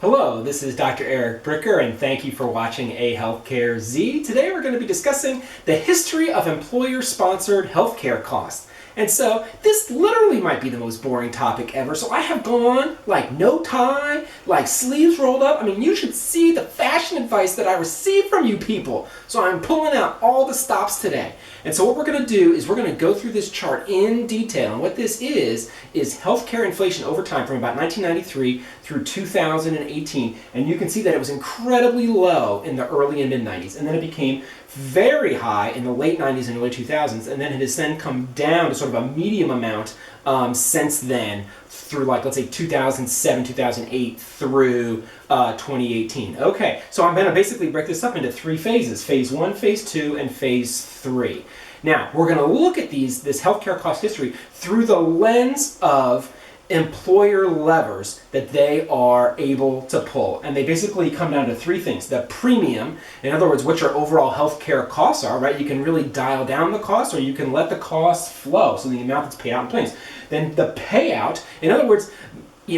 Hello, this is Dr. Eric Bricker, and thank you for watching AHealthcareZ. Today we're going to be discussing the history of employer-sponsored healthcare costs. And so this literally might be the most boring topic ever. So I have gone like no tie, like sleeves rolled up. I mean, you should see the fashion advice that I receive from you people. So I'm pulling out all the stops today. And so what we're going to do is we're going to go through this chart in detail. And what this is healthcare inflation over time from about 1993 through 2018. And you can see that it was incredibly low in the early and mid-90s. And then it became very high in the late 90s and early 2000s. And then it has then come down to sort of a medium amount since then through, like, let's say 2007, 2008 through 2018. Okay, so I'm going to basically break this up into three phases: phase one, phase two, and phase three. Now, we're going to look at this healthcare cost history through the lens of employer levers that they are able to pull. And they basically come down to three things: the premium, in other words, what your overall healthcare costs are, right? You can really dial down the cost, or you can let the costs flow, so the amount that's paid out in plans. Then the payout, in other words,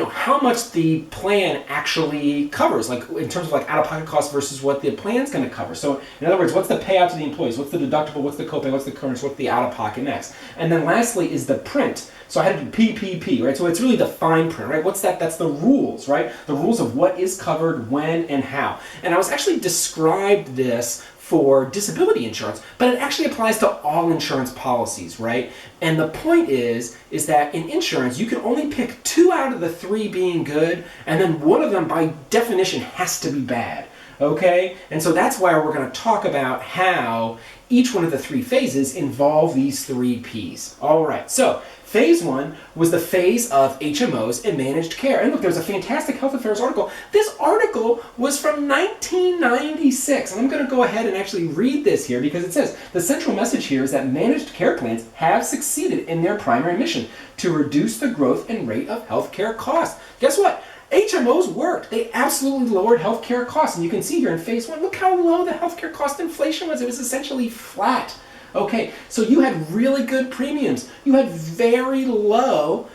how much the plan actually covers, like in terms of like out-of-pocket costs versus what the plan's going to cover. So in other words, what's the payout to the employees? What's the deductible? What's the copay? What's the currents? What's the out-of-pocket next? And then lastly is the print. So I had to do PPP, right? So it's really the fine print, right? What's that? That's the rules, right? The rules of what is covered, when, and how. And I was actually described this for disability insurance, but it actually applies to all insurance policies, right? And the point is that in insurance, you can only pick 2 out of the 3 being good, and then one of them by definition has to be bad, okay? And so that's why we're going to talk about how each one of the 3 phases involve these 3 Ps. All right, so phase 1 was the phase of HMOs and managed care. And look, there's a fantastic Health Affairs article. This article was from 1996. And I'm going to go ahead and actually read this here because it says, the central message here is that managed care plans have succeeded in their primary mission to reduce the growth and rate of healthcare costs. Guess what? HMOs worked. They absolutely lowered healthcare costs. And you can see here in phase 1, look how low the healthcare cost inflation was. It was essentially flat. Okay, so you had really good premiums. You had very low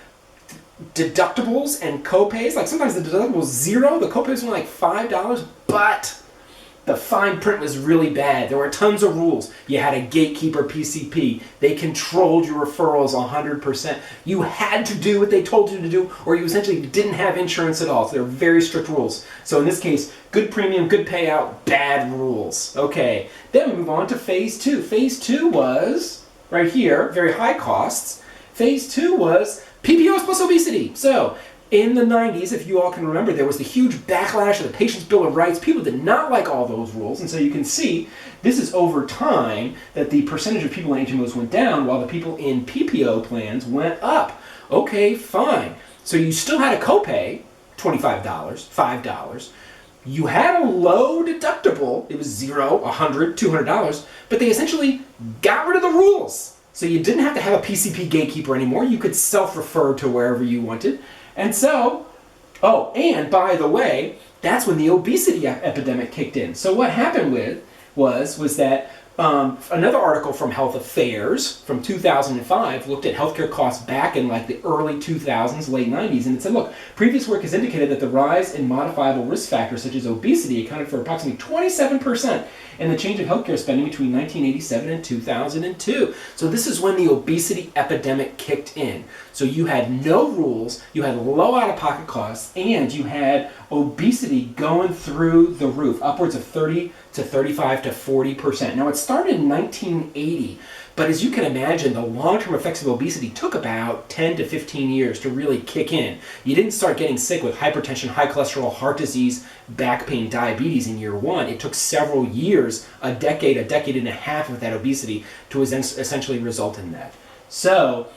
deductibles and copays. Like sometimes the deductible was 0, the copays were like $5, but the fine print was really bad. There were tons of rules. You had a gatekeeper PCP. They controlled your referrals 100%. You had to do what they told you to do, or you essentially didn't have insurance at all. So there were very strict rules. So in this case, good premium, good payout, bad rules. Okay, then we move on to phase 2. Phase 2 was, right here, very high costs. Phase 2 was PPOs plus obesity. So in the 90s, if you all can remember, there was the huge backlash of the Patient's Bill of Rights. People did not like all those rules, and so you can see this is over time that the percentage of people in HMOs went down while the people in PPO plans went up. Okay, fine. So you still had a copay, $25, $5. You had a low deductible. It was 0, $100, $200, but they essentially got rid of the rules. So you didn't have to have a PCP gatekeeper anymore. You could self-refer to wherever you wanted. And so, and by the way, that's when the obesity epidemic kicked in. So what happened was that another article from Health Affairs from 2005 looked at healthcare costs back in like the early 2000s, late 90s, and it said, look, previous work has indicated that the rise in modifiable risk factors such as obesity accounted for approximately 27% in the change of healthcare spending between 1987 and 2002. So this is when the obesity epidemic kicked in. So you had no rules, you had low out-of-pocket costs, and you had obesity going through the roof, upwards of 30 to 35 to 40%. Now it started in 1980, but as you can imagine, the long-term effects of obesity took about 10 to 15 years to really kick in. You didn't start getting sick with hypertension, high cholesterol, heart disease, back pain, diabetes in year 1. It took several years, a decade and a half of that obesity to essentially result in that. So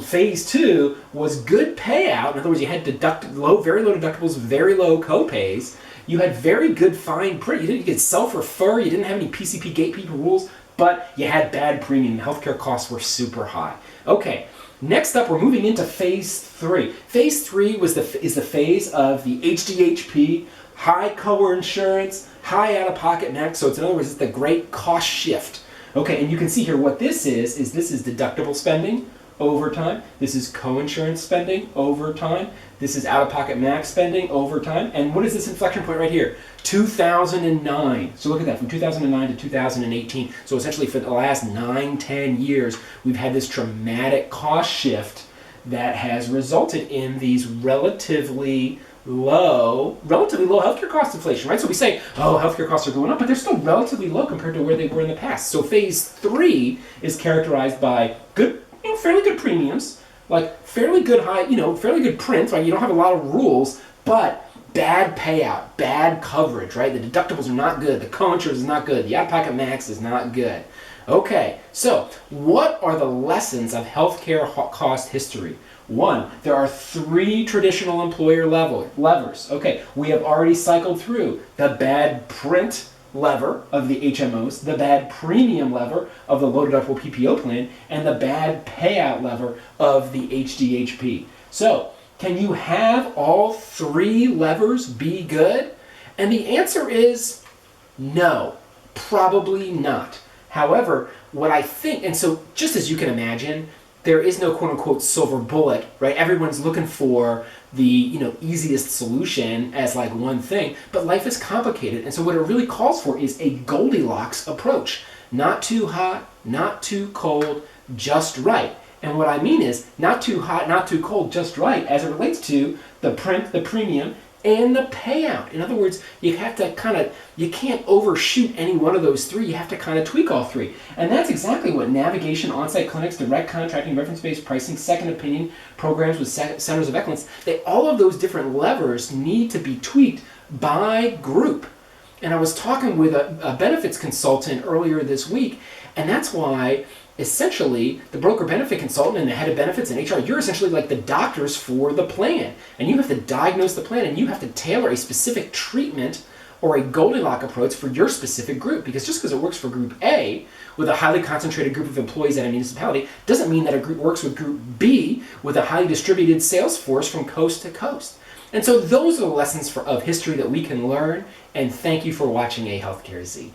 phase 2 was good payout. In other words, you had very low deductibles, very low copays. You had very good fine print. You could self-refer. You didn't have any PCP gatekeeper rules, but you had bad premium. Healthcare costs were super high. Okay, next up, we're moving into phase 3. Phase 3 is the phase of the HDHP, high co-insurance, high out-of-pocket max. So in other words, it's the great cost shift. Okay, and you can see here what this is deductible spending, over time. This is co-insurance spending over time. This is out-of-pocket max spending over time. And what is this inflection point right here? 2009. So look at that, from 2009 to 2018. So essentially for the last 9-10 years, we've had this dramatic cost shift that has resulted in these relatively low healthcare cost inflation, right? So we say, oh, healthcare costs are going up, but they're still relatively low compared to where they were in the past. So phase 3 is characterized by good, fairly good premiums, like fairly good fairly good print, right? You don't have a lot of rules, but bad payout, bad coverage, right? The deductibles are not good, the co-insurance is not good, the out-of-pocket max is not good. Okay, so what are the lessons of healthcare cost history? 1, there are 3 traditional employer levers. Okay, we have already cycled through the bad print lever of the HMOs, the bad premium lever of the low deductible PPO plan, and the bad payout lever of the HDHP. So, can you have all 3 levers be good? And the answer is no, probably not. However, what I think, and so just as you can imagine, there is no quote-unquote silver bullet, right? Everyone's looking for the easiest solution as like one thing, but life is complicated, and so what it really calls for is a Goldilocks approach. Not too hot, not too cold, just right. And what I mean is not too hot, not too cold, just right as it relates to the print, the premium, and the payout. In other words, you have to you can't overshoot any one of those 3. You have to kind of tweak all 3. And that's exactly what navigation, on-site clinics, direct contracting, reference-based pricing, second opinion programs with centers of excellence, all of those different levers need to be tweaked by group. And I was talking with a benefits consultant earlier this week, and that's why essentially the broker benefit consultant and the head of benefits and HR, you're essentially like the doctors for the plan. And you have to diagnose the plan and you have to tailor a specific treatment or a Goldilocks approach for your specific group. Because just because it works for group A with a highly concentrated group of employees at a municipality doesn't mean that a group works with group B with a highly distributed sales force from coast to coast. And so those are the lessons of history that we can learn. And thank you for watching AHealthcareZ.